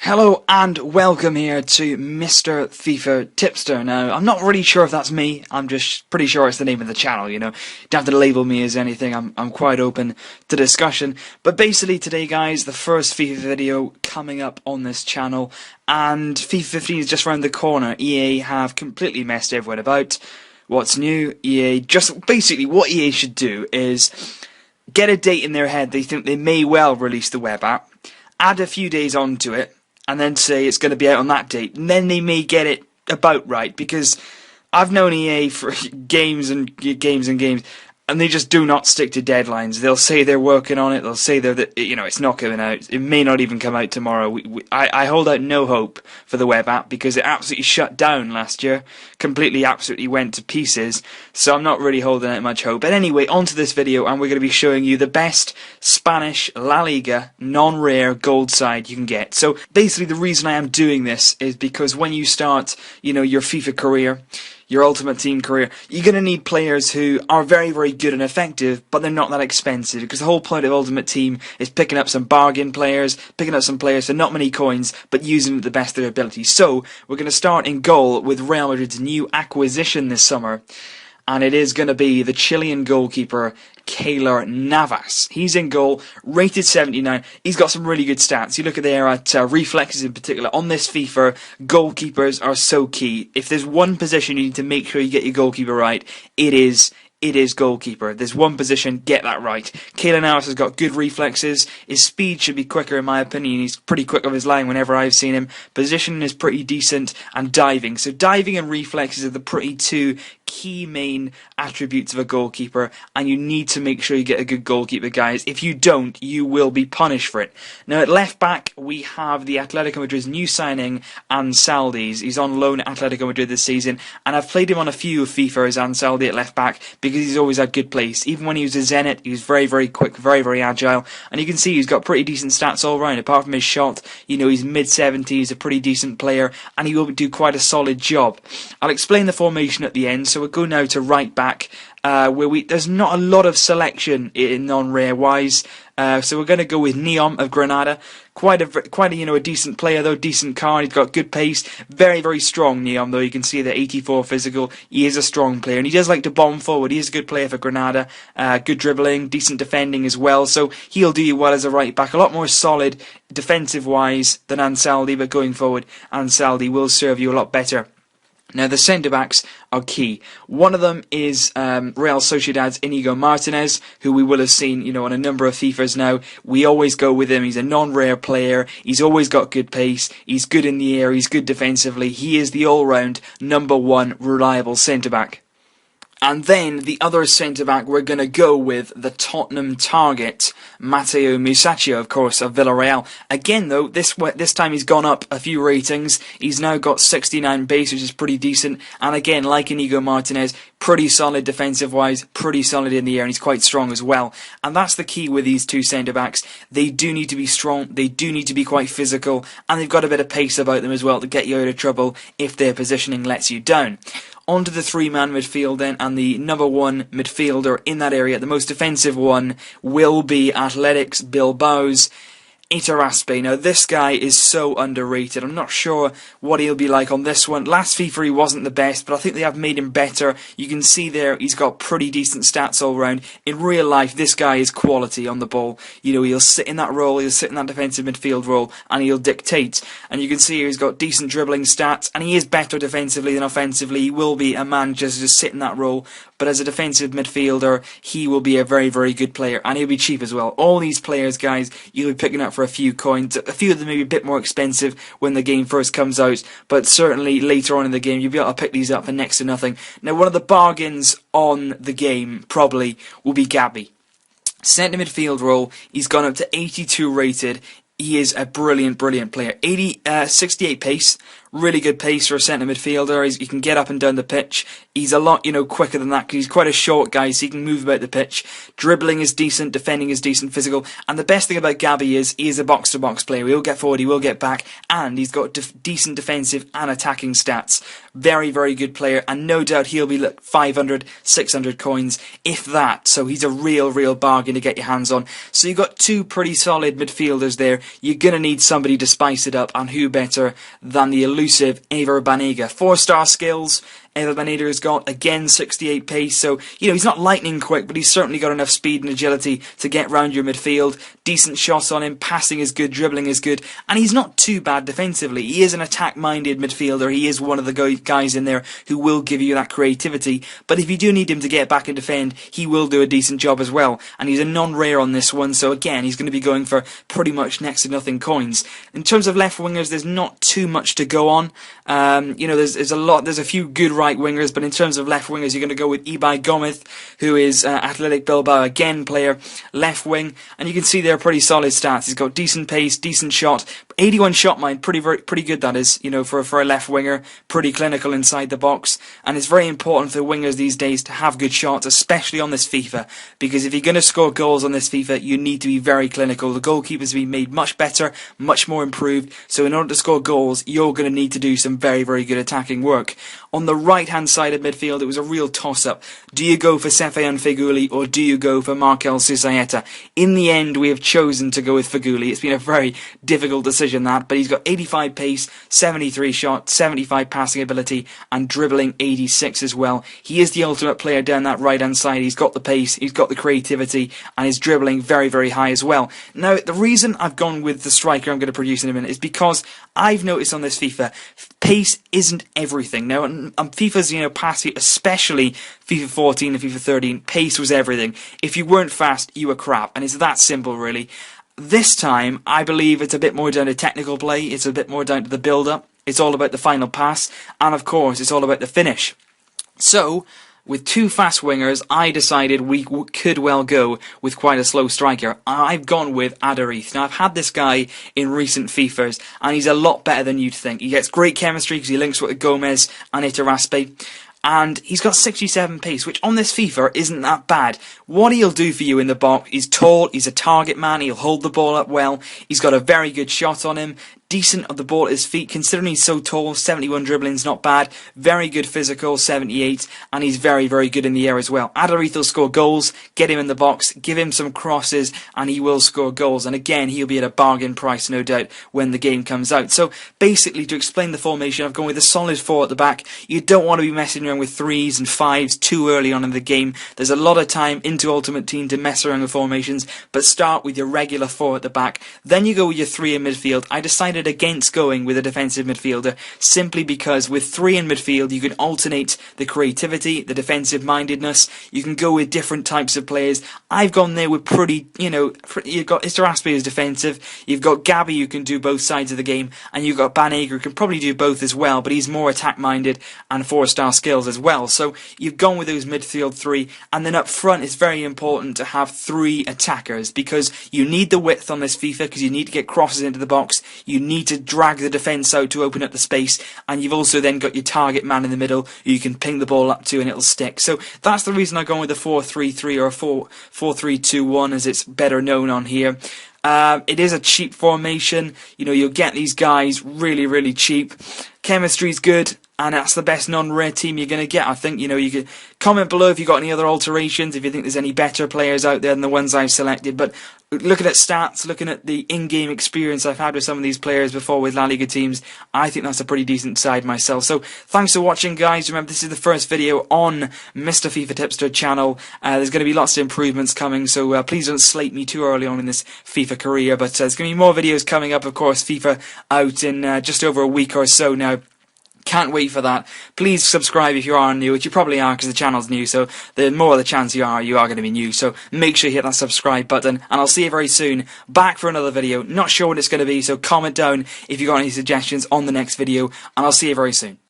Hello and welcome here to Mr. FIFA Tipster. Now, I'm not really sure if that's me, I'm just pretty sure it's the name of the channel, you know. Don't have to label me as anything, I'm quite open to discussion. But basically today, guys, the first FIFA video coming up on this channel, and FIFA 15 is just around the corner. EA have completely messed everyone about. What's new? Basically what EA should do is get a date in their head they think they may well release the web app, add a few days onto it, and then say it's going to be out on that date, and then they may get it about right, because I've known EA for games and games, and they just do not stick to deadlines. They'll say they're working on it, they'll say it's not coming out, it may not even come out tomorrow. I hold out no hope for the web app, because it absolutely shut down last year, absolutely went to pieces, so I'm not really holding out much hope. But anyway, on to this video, and we're going to be showing you the best Spanish La Liga non-rare gold side you can get. So basically the reason I am doing this is because when you start, your FIFA career, your Ultimate Team career, you're going to need players who are very, very good and effective, but they're not that expensive, because the whole point of Ultimate Team is picking up some bargain players, picking up some players for not many coins, but using them to the best of their ability. So, we're going to start in goal with Real Madrid's new acquisition this summer, and it is going to be the Chilean goalkeeper, Keylor Navas. He's in goal, rated 79. He's got some really good stats. You look at there at reflexes in particular. On this FIFA, goalkeepers are so key. If there's one position you need to make sure you get your goalkeeper right, it is goalkeeper. There's one position, get that right. Keylor Navas has got good reflexes. His speed should be quicker in my opinion. He's pretty quick off his line whenever I've seen him. Positioning is pretty decent, and diving. So diving and reflexes are the pretty two key main attributes of a goalkeeper, and you need to make sure you get a good goalkeeper, guys. If you don't, you will be punished for it. Now at left back, we have the Atletico Madrid's new signing, Ansaldi. He's on loan at Atletico Madrid this season, and I've played him on a few of FIFA as Ansaldi at left back, because he's always had good pace. Even when he was a Zenit, he was very, very quick, very, very agile, and you can see he's got pretty decent stats all round. Apart from his shot, he's mid-70s, a pretty decent player, and he will do quite a solid job. I'll explain the formation at the end, so we'll go now to right back, where there's not a lot of selection in non-rare wise. So we're going to go with Neom of Granada. Quite a decent player though, decent card. He's got good pace, very, very strong Neom though. You can see that 84 physical. He is a strong player, and he does like to bomb forward. He is a good player for Granada. Good dribbling, decent defending as well. So he'll do you well as a right back. A lot more solid defensive wise than Ansaldi, but going forward, Ansaldi will serve you a lot better. Now, the centre-backs are key. One of them is Real Sociedad's Inigo Martinez, who we will have seen, on a number of FIFAs now. We always go with him. He's a non-rare player. He's always got good pace. He's good in the air. He's good defensively. He is the all-round number one reliable centre-back. And then the other centre-back, we're going to go with the Tottenham target, Matteo Musacchio, of course, of Villarreal. Again, though, this time he's gone up a few ratings. He's now got 69 base, which is pretty decent. And again, like Inigo Martinez, pretty solid defensive-wise, pretty solid in the air, and he's quite strong as well. And that's the key with these two centre-backs. They do need to be strong, they do need to be quite physical, and they've got a bit of pace about them as well to get you out of trouble if their positioning lets you down. On to the three-man midfield then, and the number one midfielder in that area, the most defensive one, will be Athletic's Bilbao's Iturraspe. Now, this guy is so underrated. I'm not sure what he'll be like on this one. Last FIFA he wasn't the best, but I think they have made him better. You can see there he's got pretty decent stats all round. In real life, this guy is quality on the ball. He'll sit in that role, he'll sit in that defensive midfield role, and he'll dictate. And you can see here he's got decent dribbling stats, and he is better defensively than offensively. He will be a man just sit in that role, but as a defensive midfielder, he will be a very, very good player, and he'll be cheap as well. All these players, guys, you'll be picking up for a few coins. A few of them may be a bit more expensive when the game first comes out, but certainly later on in the game, you'll be able to pick these up for next to nothing. Now, one of the bargains on the game, probably, will be Gabby. Centre midfield role, he's gone up to 82 rated. He is a brilliant, brilliant player. 68 pace, Really good pace for a centre midfielder. He can get up and down the pitch. He's a lot, quicker than that because he's quite a short guy, so he can move about the pitch. Dribbling is decent, defending is decent, physical. And the best thing about Gabby is he is a box-to-box player. He will get forward, he will get back, and he's got decent defensive and attacking stats. Very, very good player, and no doubt he'll be 500, 600 coins, if that. So he's a real bargain to get your hands on. So you've got two pretty solid midfielders there. You're going to need somebody to spice it up, and who better than the elusive Ever Banega. 4-star skills. Ever Banega has got, again, 68 pace, so, he's not lightning quick, but he's certainly got enough speed and agility to get round your midfield. Decent shots on him, passing is good, dribbling is good, and he's not too bad defensively. He is an attack-minded midfielder. He is one of the guys in there who will give you that creativity, but if you do need him to get back and defend, he will do a decent job as well, and he's a non-rare on this one, so again, he's going to be going for pretty much next to nothing coins. In terms of left wingers, there's not too much to go on. There's a few good right wingers, but in terms of left wingers, you're going to go with Ibai Gomez, who is Athletic Bilbao again player, left wing, and you can see they're pretty solid stats. He's got decent pace, decent shot, 81 shot mind, pretty good that is, for a left winger, pretty clinical inside the box, and it's very important for wingers these days to have good shots, especially on this FIFA, because if you're going to score goals on this FIFA, you need to be very clinical. The goalkeepers have been made much better, much more improved, so in order to score goals, you're going to need to do some very, very good attacking work. On the right-hand side of midfield, it was a real toss-up. Do you go for Sefean Feghouli or do you go for Markel Susaeta? In the end, we have chosen to go with Feghouli. It's been a very difficult decision, that, but he's got 85 pace, 73 shot, 75 passing ability, and dribbling 86 as well. He is the ultimate player down that right-hand side. He's got the pace, he's got the creativity, and his dribbling very, very high as well. Now, the reason I've gone with the striker I'm going to produce in a minute is because I've noticed on this FIFA, pace isn't everything. Now, on FIFA's, past, especially FIFA 14 and FIFA 13, pace was everything. If you weren't fast, you were crap, and it's that simple, really. This time, I believe it's a bit more down to technical play, it's a bit more down to the build-up, it's all about the final pass, and of course, it's all about the finish. So, with two fast wingers, I decided we could well go with quite a slow striker. I've gone with Adariz. Now, I've had this guy in recent FIFAs, and he's a lot better than you'd think. He gets great chemistry because he links with Gomez and Iturraspe. And he's got 67 pace, which on this FIFA isn't that bad. What he'll do for you in the box, he's tall, he's a target man, he'll hold the ball up well, he's got a very good shot on him, decent of the ball at his feet, considering he's so tall, 71 dribbling's not bad, very good physical, 78, and he's very, very good in the air as well. Adariz will score goals, get him in the box, give him some crosses, and he will score goals, and again, he'll be at a bargain price, no doubt, when the game comes out. So, basically, to explain the formation, I've gone with a solid 4 at the back. You don't want to be messing around with 3s and 5s too early on in the game. There's a lot of time into Ultimate Team to mess around with formations, but start with your regular 4 at the back. Then you go with your 3 in midfield. I decided against going with a defensive midfielder simply because with 3 in midfield you can alternate the creativity, the defensive mindedness. You can go with different types of players. I've gone there with you've got Iturraspe as defensive, you've got Gabby who can do both sides of the game, and you've got Banega who can probably do both as well, but he's more attack minded and 4-star skills as well. So you've gone with those midfield 3, and then up front it's very important to have 3 attackers because you need the width on this FIFA because you need to get crosses into the box, you need to drag the defence out to open up the space, and you've also then got your target man in the middle who you can ping the ball up to and it'll stick. So that's the reason I've gone with a 4-3-3 or a 4-3-2-1 as it's better known on here. It is a cheap formation. You'll get these guys really, really cheap. Chemistry's good, and that's the best non-rare team you're going to get. I think, you can comment below if you've got any other alterations, if you think there's any better players out there than the ones I've selected. But looking at stats, looking at the in-game experience I've had with some of these players before with La Liga teams, I think that's a pretty decent side myself. So thanks for watching, guys. Remember, this is the first video on Mr. FIFA Tipster channel. There's going to be lots of improvements coming, so please don't slate me too early on in this FIFA career. But there's going to be more videos coming up, of course. FIFA out in just over a week or so now. Can't wait for that. Please subscribe if you are new, which you probably are because the channel's new, so the more the chance you are going to be new. So make sure you hit that subscribe button, and I'll see you very soon. Back for another video. Not sure what it's going to be, so comment down if you've got any suggestions on the next video, and I'll see you very soon.